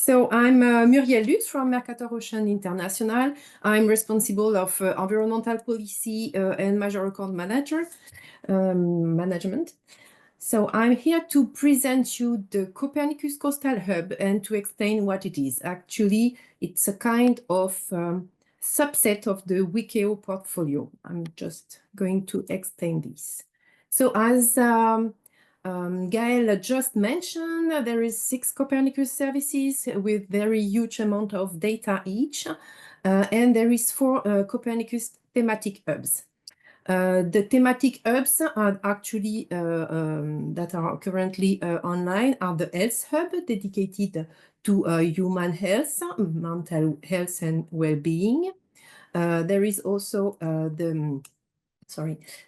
So I'm Muriel Lux from Mercator Ocean International. I'm responsible of environmental policy and major account management. So I'm here to present you the Copernicus Coastal Hub and to explain what it is. Actually, it's a kind of subset of the WEkEO portfolio. I'm just going to explain this. So as Gael just mentioned, there is 6 Copernicus services with very huge amount of data each, and there is 4 Copernicus thematic hubs. The thematic hubs are actually that are currently online are the Health Hub dedicated to human health, mental health and well-being. There is also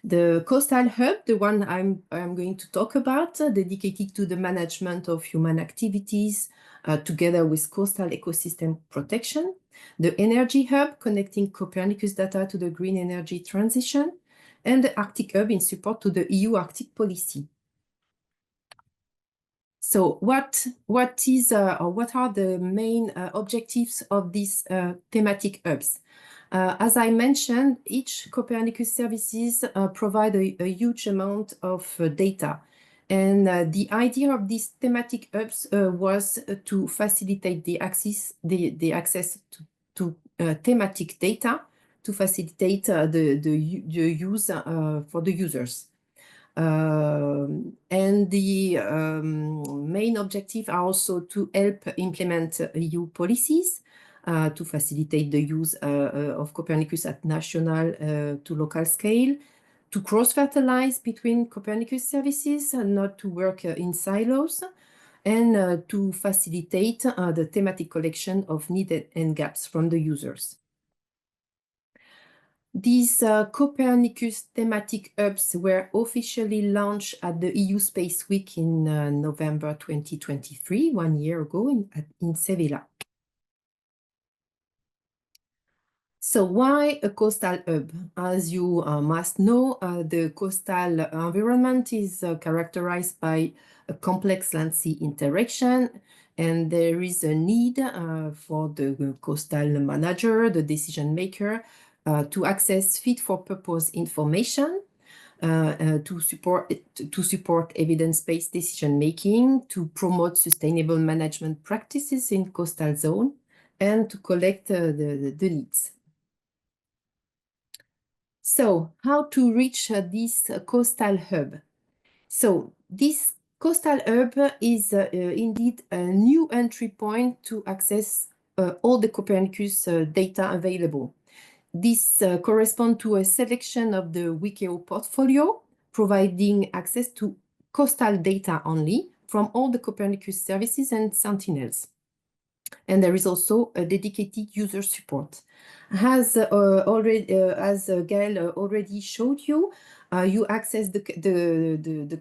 the Coastal Hub, the one I'm going to talk about, dedicated to the management of human activities together with coastal ecosystem protection. The Energy Hub, connecting Copernicus data to the green energy transition. And the Arctic Hub in support to the EU Arctic policy. So what are the main objectives of these thematic hubs? As I mentioned, each Copernicus services provide a huge amount of data. And the idea of these thematic hubs was to facilitate the access to thematic data, to facilitate the use for the users. And the main objective are also to help implement EU policies, to facilitate the use of Copernicus at national to local scale, to cross-fertilize between Copernicus services, not to work in silos, and to facilitate the thematic collection of needs and gaps from the users. These Copernicus thematic hubs were officially launched at the EU Space Week in November 2023, 1 year ago in Sevilla. So why a coastal hub? As you must know, the coastal environment is characterized by a complex land-sea interaction, and there is a need for the coastal manager, the decision maker, to access fit-for-purpose information, to support evidence-based decision-making, to promote sustainable management practices in coastal zone, and to collect the needs. So how to reach this coastal hub? So this coastal hub is indeed a new entry point to access all the Copernicus data available. This corresponds to a selection of the WEkEO portfolio, providing access to coastal data only from all the Copernicus services and sentinels. And there is also a dedicated user support. As Gael already showed you, you access the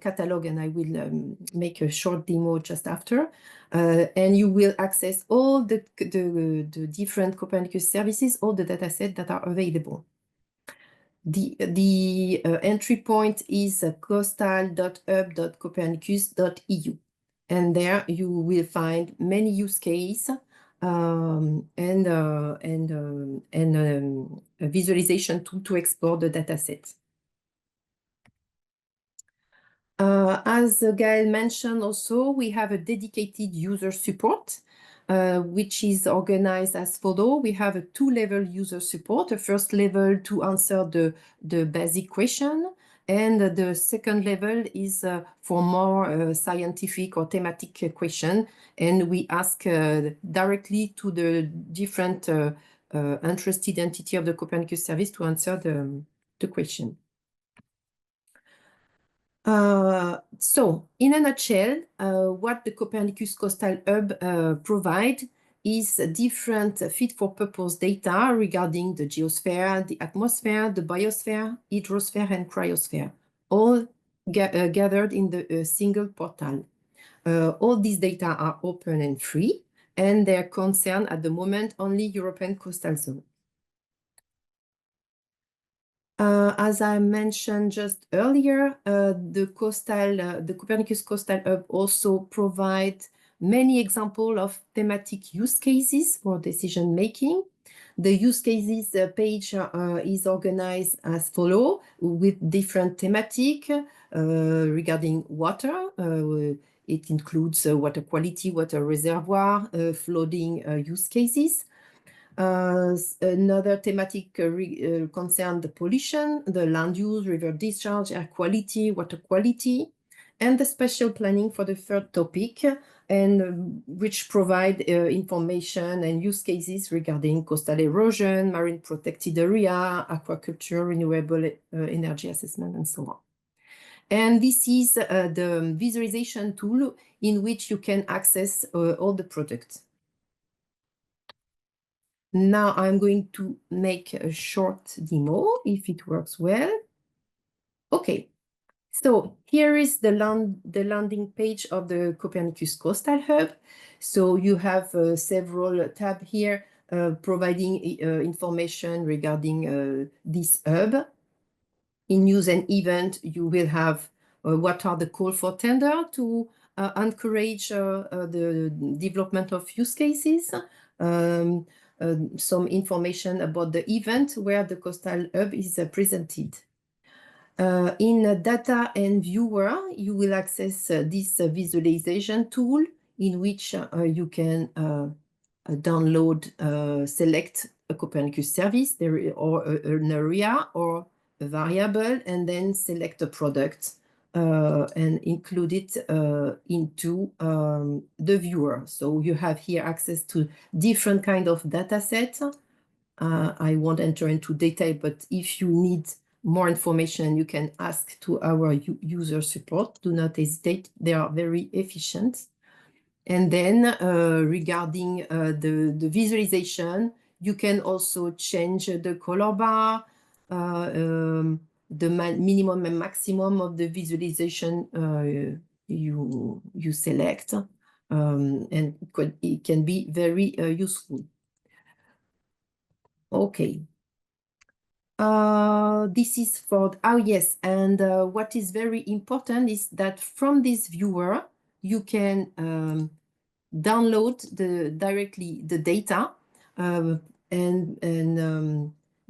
catalog, and I will make a short demo just after, and you will access all the different Copernicus services, all the datasets that are available. The entry point is coastal.hub.copernicus.eu, and there you will find many use cases and a visualization tool to explore the dataset. As Gael mentioned also, we have a dedicated user support, which is organized as follows. We have a 2-level user support, a first level to answer the basic question, and the second level is for more scientific or thematic question, and we ask directly to the different interested entity of the Copernicus service to answer the question. So, in a nutshell, what the Copernicus Coastal Hub provides is different fit-for-purpose data regarding the geosphere, the atmosphere, the biosphere, hydrosphere, and cryosphere, all gathered in the single portal. All these data are open and free, and they're concerned at the moment only European coastal zone. As I mentioned just earlier, the Copernicus Coastal Hub also provides many examples of thematic use cases for decision making. The use cases page is organized as follows, with different thematic regarding water. It includes water quality, water reservoir, flooding use cases. Another thematic concern the pollution, the land use, river discharge, air quality, water quality, and the spatial planning for the third topic, and which provide information and use cases regarding coastal erosion, marine protected area, aquaculture, renewable energy assessment, and so on. And this is the visualization tool in which you can access all the products. Now I'm going to make a short demo if it works well. Okay, so here is the landing page of the Copernicus Coastal Hub. So you have several tabs here providing information regarding this hub. In news and event, you will have what are the call for tender to encourage the development of use cases. Some information about the event where the Coastal Hub is presented. In data and viewer, you will access this visualization tool in which you can download, select a Copernicus service or an area or a variable, and then select a product and include it into the viewer. So you have here access to different kind of data sets. I won't enter into detail, but if you need more information, you can ask to our user support. Do not hesitate. They are very efficient. And then regarding the visualization, you can also change the color bar, the minimum and maximum of the visualization you select, and it can be very useful. Okay. This is for, oh yes, and what is very important is that from this viewer, you can download directly the data and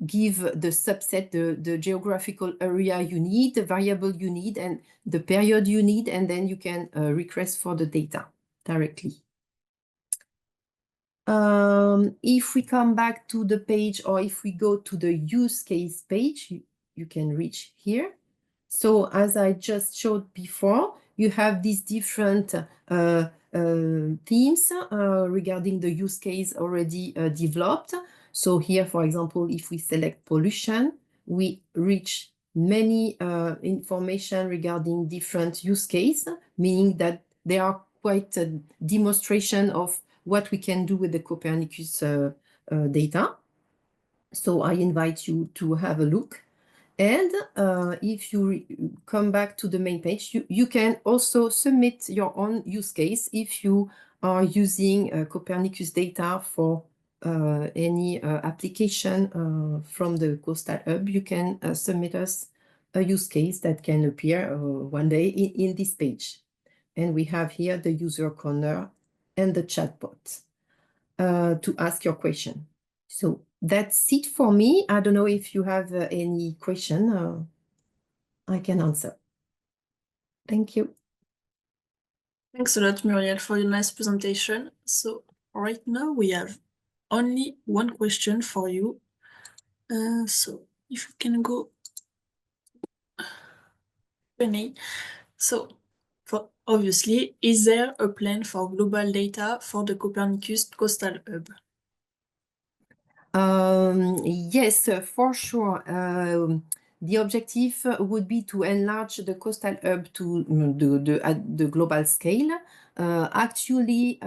give the subset, the geographical area you need, the variable you need, and the period you need, and then you can request for the data directly. If we come back to the page, or if we go to the use case page, you can reach here. So as I just showed before, you have these different themes regarding the use case already developed. So here, for example, if we select pollution, we reach many information regarding different use case, meaning that they are quite a demonstration of what we can do with the Copernicus data. So I invite you to have a look. And if you come back to the main page, you can also submit your own use case if you are using Copernicus data for any application from the Coastal Hub. You can submit us a use case that can appear one day in this page. And we have here the user corner and the chatbot to ask your question. So that's it for me. I don't know if you have any question I can answer. Thank you. Thanks a lot, Muriel, for your nice presentation. So right now we have only one question for you. So if you can go Q&A. So obviously, is there a plan for global data for the Copernicus Coastal Hub? Yes, for sure. The objective would be to enlarge the Coastal Hub to the global scale. Actually,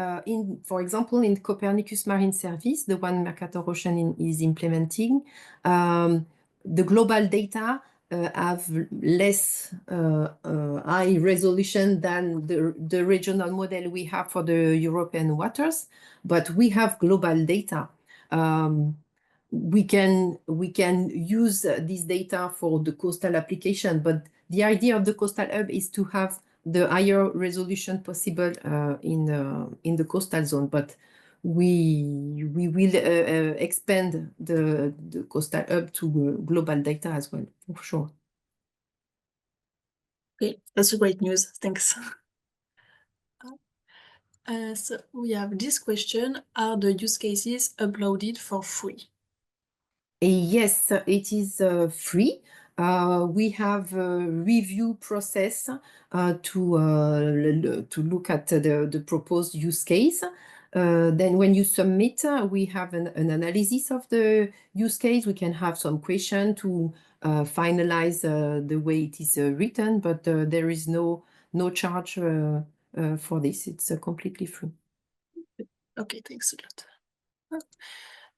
for example, in Copernicus Marine Service, the one Mercator Ocean is implementing, the global data have less high resolution than the regional model we have for the European waters, but we have global data. We can use this data for the coastal application, but the idea of the Coastal Hub is to have the higher resolution possible in the coastal zone, but we will expand the coastal hub to global data as well, for sure. Okay, that's a great news. Thanks. So we have this question: are the use cases uploaded for free? Yes, it is free. We have a review process to look at the proposed use case. Then when you submit, we have an analysis of the use case. We can have some question to finalize the way it is written, but there is no charge for this. It's completely free. Okay, thanks a lot.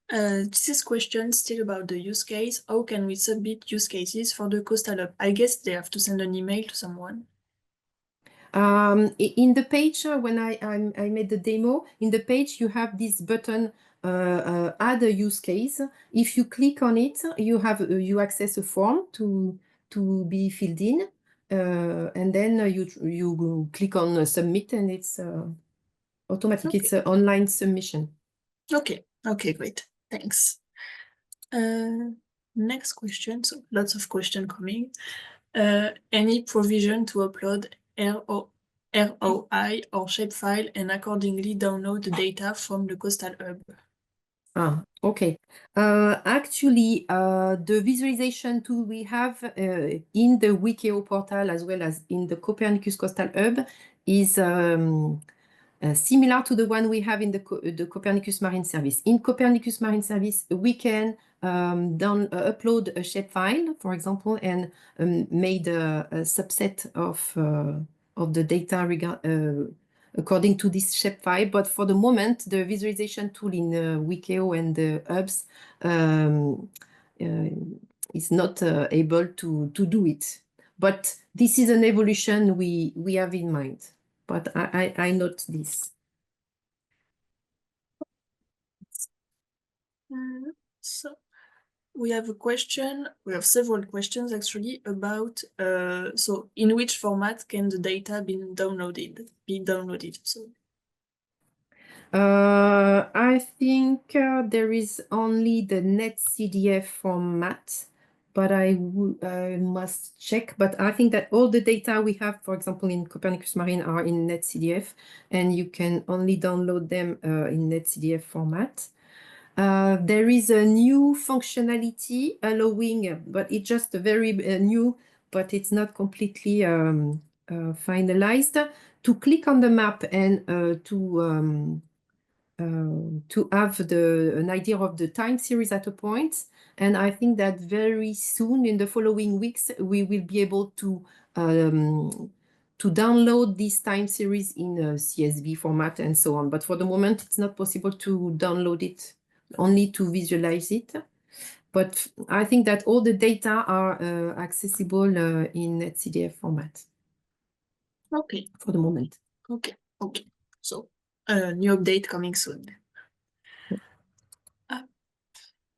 This is question still about the use case. How can we submit use cases for the coastal hub? I guess they have to send an email to someone. In the page, when I made the demo, in the page you have this button, add a use case. If you click on it, you access a form to be filled in, and then you click on submit, and it's automatic. Okay. It's an online submission. Okay, great. Thanks. Next question. So lots of questions coming. Any provision to upload ROI or shapefile and accordingly download the data from the coastal hub? Okay. Actually, the visualization tool we have in the WEkEO portal as well as in the Copernicus Coastal Hub is similar to the one we have in the Copernicus Marine Service. In Copernicus Marine Service, we can upload a shapefile, for example, and made a subset of the data according to this shapefile. But for the moment, the visualization tool in WEkEO and the hubs is not able to do it. But this is an evolution we have in mind. But I note this. So we have a question. We have several questions actually about so in which format can the data be downloaded? So I think there is only the NetCDF format, but I must check. But I think that all the data we have, for example, in Copernicus Marine are in NetCDF, and you can only download them in NetCDF format. There is a new functionality allowing, but it's just very new, but it's not completely finalized, to click on the map and to have an idea of the time series at a point. And I think that very soon, in the following weeks, we will be able to download this time series in a CSV format and so on. But for the moment, it's not possible to download it, only to visualize it. But I think that all the data are accessible in CDF format. okay. For the moment. Okay. So new update coming soon.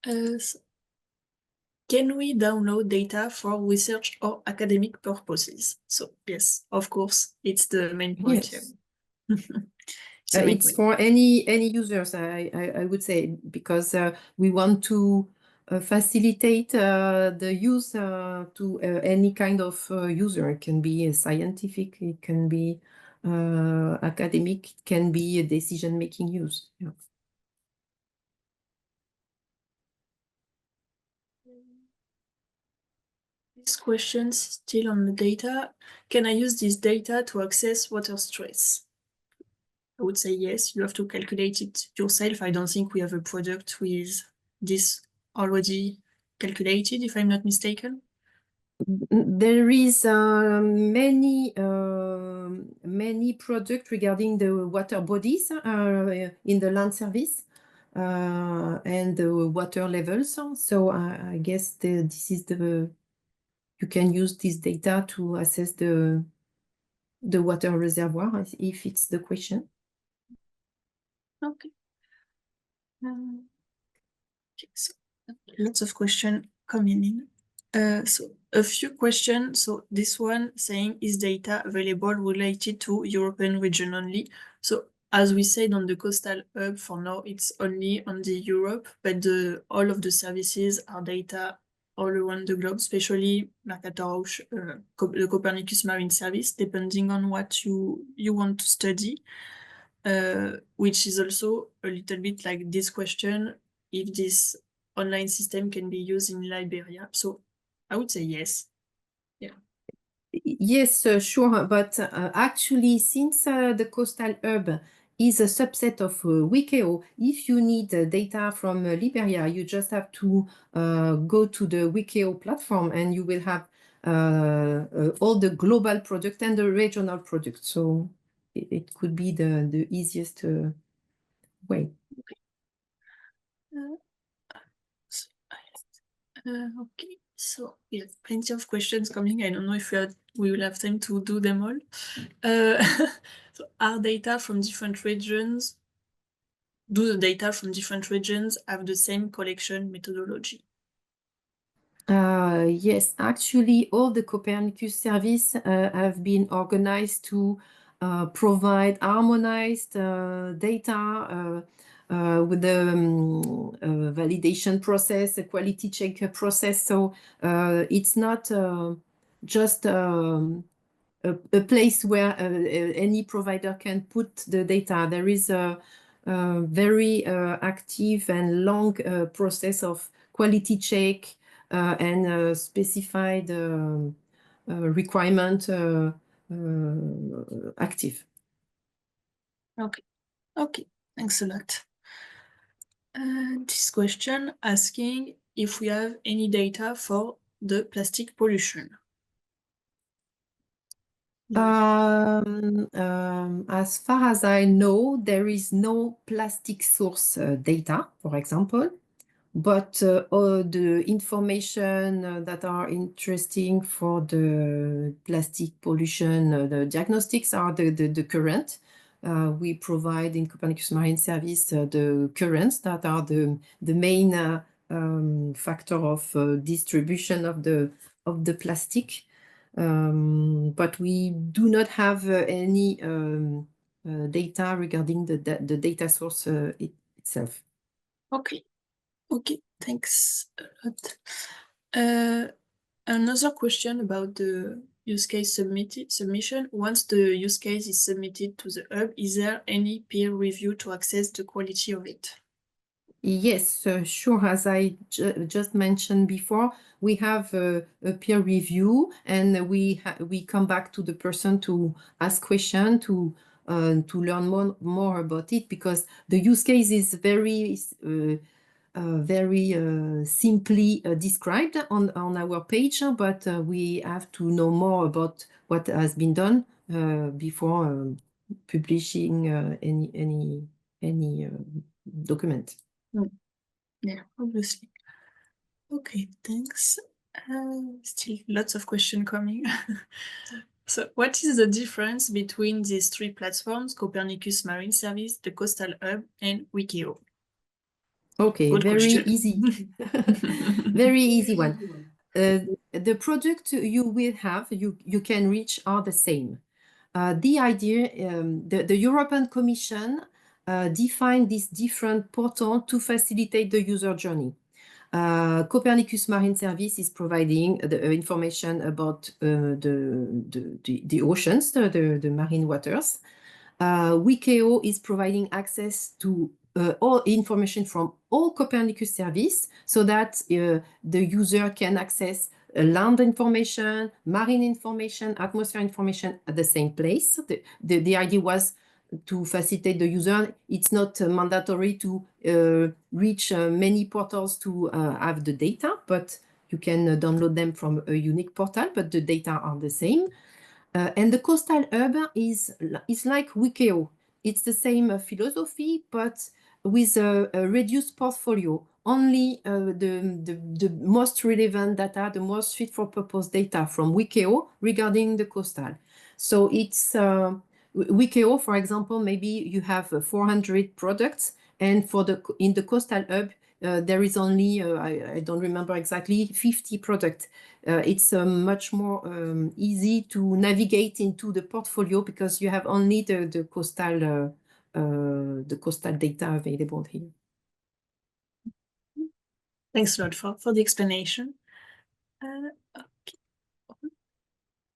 So can we download data for research or academic purposes? So yes, of course, it's the main point Yes. here. It's for any users, I would say, because we want to facilitate the use to any kind of user. It can be scientific, it can be academic, it can be a decision-making use. Yeah. This question still on the data. Can I use this data to access water stress? I would say yes, you have to calculate it yourself. I don't think we have a product with this already calculated, if I'm not mistaken. There is many products regarding the water bodies in the land service and the water levels. So I guess this is you can use this data to assess the water reservoir, if it's the question. Okay. Okay, so lots of questions coming in. So a few questions. So this one saying, is data available related to European region only? So as we said on the coastal hub, for now it's only on the Europe, but all of the services are data all around the globe, especially Mercator, the Copernicus Marine Service, depending on what you want to study. Which is also a little bit like this question, if this online system can be used in Liberia. So I would say yes. Yeah. Yes, sure. But actually, since the coastal hub is a subset of WEkEO, if you need data from Liberia, you just have to go to the WEkEO platform and you will have all the global product and the regional product. So it could be the easiest way. Okay, so we have plenty of questions coming. I don't know if we will have time to do them all. So are data from different regions, do the data from different regions have the same collection methodology? Yes, actually, all the Copernicus service have been organized to provide harmonized data with the validation process, a quality check process. So it's not just a place where any provider can put the data. There is a very active and long process of quality check and specified requirement active. Okay, okay, thanks a lot. This question asking if we have any data for the plastic pollution. As far as I know, there is no plastic source data, for example. But all the information that are interesting for the plastic pollution, the diagnostics are the current. We provide in Copernicus Marine Service the currents that are the main factor of distribution of the plastic. But we do not have any data regarding the data source itself. Okay. Okay, thanks a lot. Another question about the use case submission. Once the use case is submitted to the hub, is there any peer review to assess the quality of it? Yes, sure. As I just mentioned before, we have a peer review, and we come back to the person to ask questions to learn more about it, because the use case is very simply described on our page, but we have to know more about what has been done before publishing any document. Yeah, obviously. Okay, thanks. Still lots of questions coming. So what is the difference between these three platforms, Copernicus Marine Service, the Coastal Hub, and WEkEO? Okay, Good very question. easy. Very easy one. The product you will have, you can reach are the same. The idea, the European Commission defined this different portal to facilitate the user journey. Copernicus Marine Service is providing the information about the oceans, the marine waters. WEkEO is providing access to all information from all Copernicus service, so that the user can access land information, marine information, atmosphere information at the same place. The idea was to facilitate the user. It's not mandatory to reach many portals to have the data, but you can download them from a unique portal, but the data are the same. And the Coastal Hub is like WEkEO. It's the same philosophy, but with a reduced portfolio. Only the most relevant data, the most fit for purpose data from WEkEO regarding the coastal. So it's WEkEO, for example, maybe you have 400 products, and in the Coastal Hub, there is only, I don't remember exactly, 50 products. It's much more easy to navigate into the portfolio because you have only the coastal data available here. Thanks a lot for the explanation. Okay.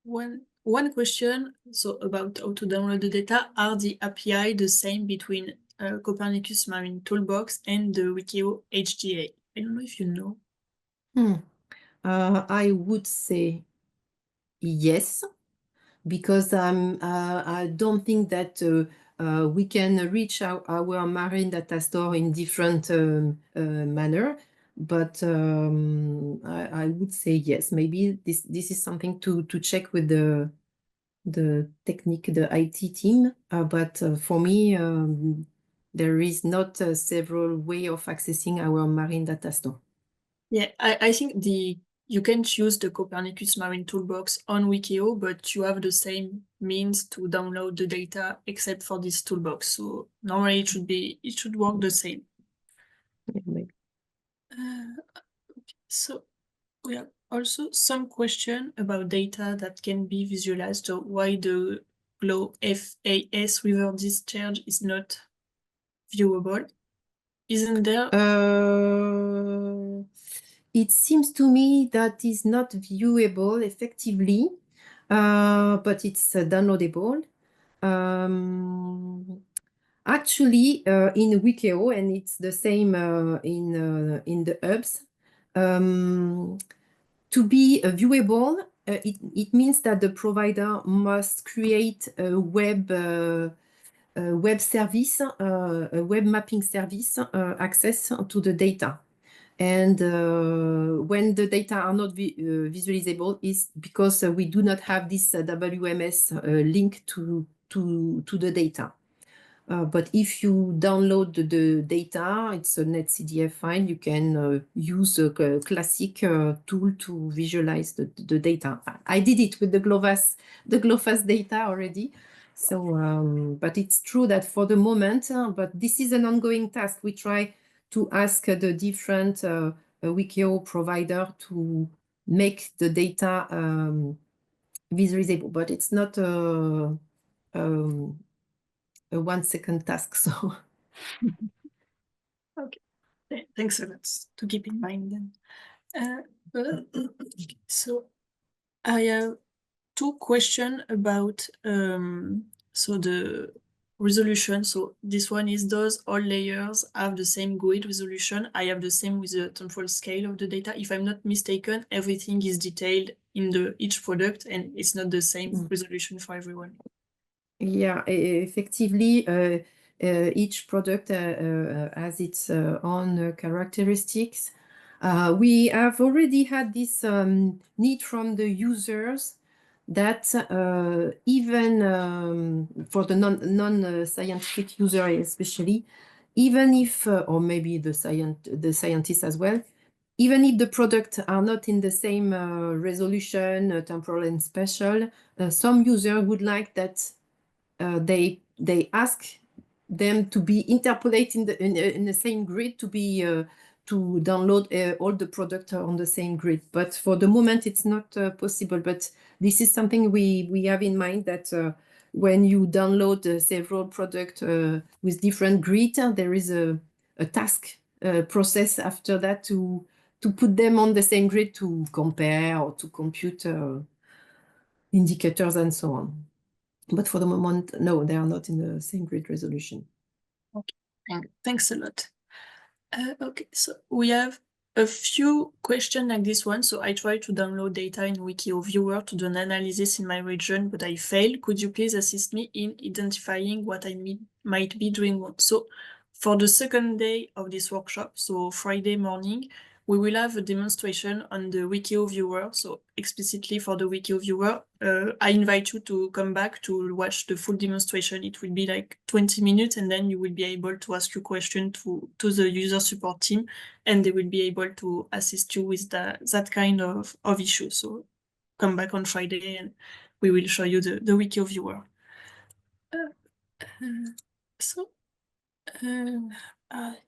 One question about how to download the data. Are the API the same between Copernicus Marine Toolbox and the WEkEO HDA? I don't know if you know. I would say yes, because I don't think that we can reach our marine data store in different manner. But I would say yes. Maybe this is something to check with the technique, the IT team. But for me, there is not several way of accessing our marine data store. Yeah, I think you can choose the Copernicus Marine Toolbox on WEkEO, but you have the same means to download the data except for this toolbox. So normally it should work the same. Yeah, maybe. Okay. So we have also some question about data that can be visualized. So why the glow FAS river discharge is not viewable? Isn't there? It seems to me that is not viewable effectively, but it's downloadable. Actually, in WEkEO, and it's the same in the hubs, to be viewable, it means that the provider must create a web service, a web mapping service access to the data. And when the data are not visualizable, is because we do not have this WMS link to the data. But if you download the data, it's a netcdf file, you can use a classic tool to visualize the data. I did it with the GLOFASS data already. So, but it's true that for the moment, but this is an ongoing task. We try to ask the different WEkEO provider to make the data visualizable, but it's not a 1 second task. So Okay, thanks a lot to keep in mind then. So I have two questions about so the resolution. So this one is, does all layers have the same grid resolution? I have the same with the temporal scale of the data. If I'm not mistaken, everything is detailed in each product and it's not the same resolution for everyone. yeah, effectively, each product has its own characteristics. We have already had this need from the users that even for the non-scientific user especially, even if, or maybe the scientists as well, even if the products are not in the same resolution, temporal and spatial, some users would like that they ask them to be interpolated in the same grid to be to download all the products on the same grid. But for the moment, it's not possible. But this is something we have in mind, that when you download several products with different grids, there is a task process after that to put them on the same grid to compare or to compute indicators and so on. But for the moment, no, they are not in the same grid resolution. Okay, thanks a lot. Okay, so we have a few questions like this one. So I tried to download data in WEkEO Viewer to do an analysis in my region, but I failed. Could you please assist me in identifying what I might be doing wrong? So for the second day of this workshop, so Friday morning, we will have a demonstration on the WEkEO Viewer. So explicitly for the WEkEO Viewer, I invite you to come back to watch the full demonstration. It will be like 20 minutes, and then you will be able to ask your question to the user support team, and they will be able to assist you with that kind of issue. So come back on Friday and we will show you the WEkEO Viewer. So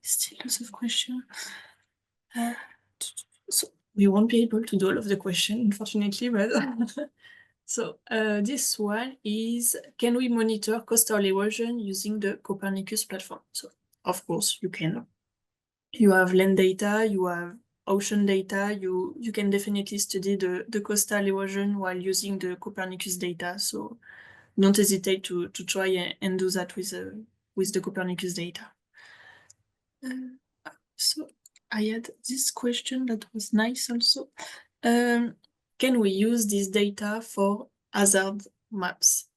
Still lots of questions. So we won't be able to do all of the questions, unfortunately, but so this one is, can we monitor coastal erosion using the Copernicus platform? So of course you can. You have land data, you have ocean data, you can definitely study the coastal erosion while using the Copernicus data. So don't hesitate to try and do that with the Copernicus data. So I had this question that was nice also. Can we use this data for hazard maps?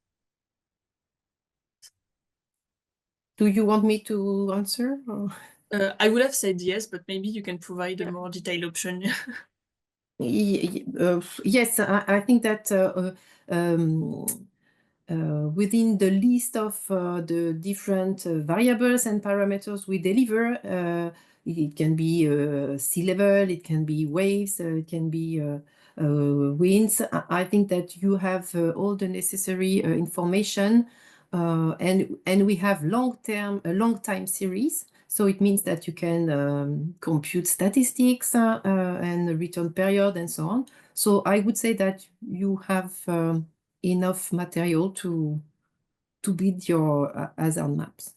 Do you want me to answer? Or? I would have said yes, but maybe you can provide a more detailed option. Yes, I think that within the list of the different variables and parameters we deliver, it can be sea level, it can be waves, it can be winds. I think that you have all the necessary information, and we have long time series. So it means that you can compute statistics and return period and so on. So I would say that you have enough material to build your hazard maps.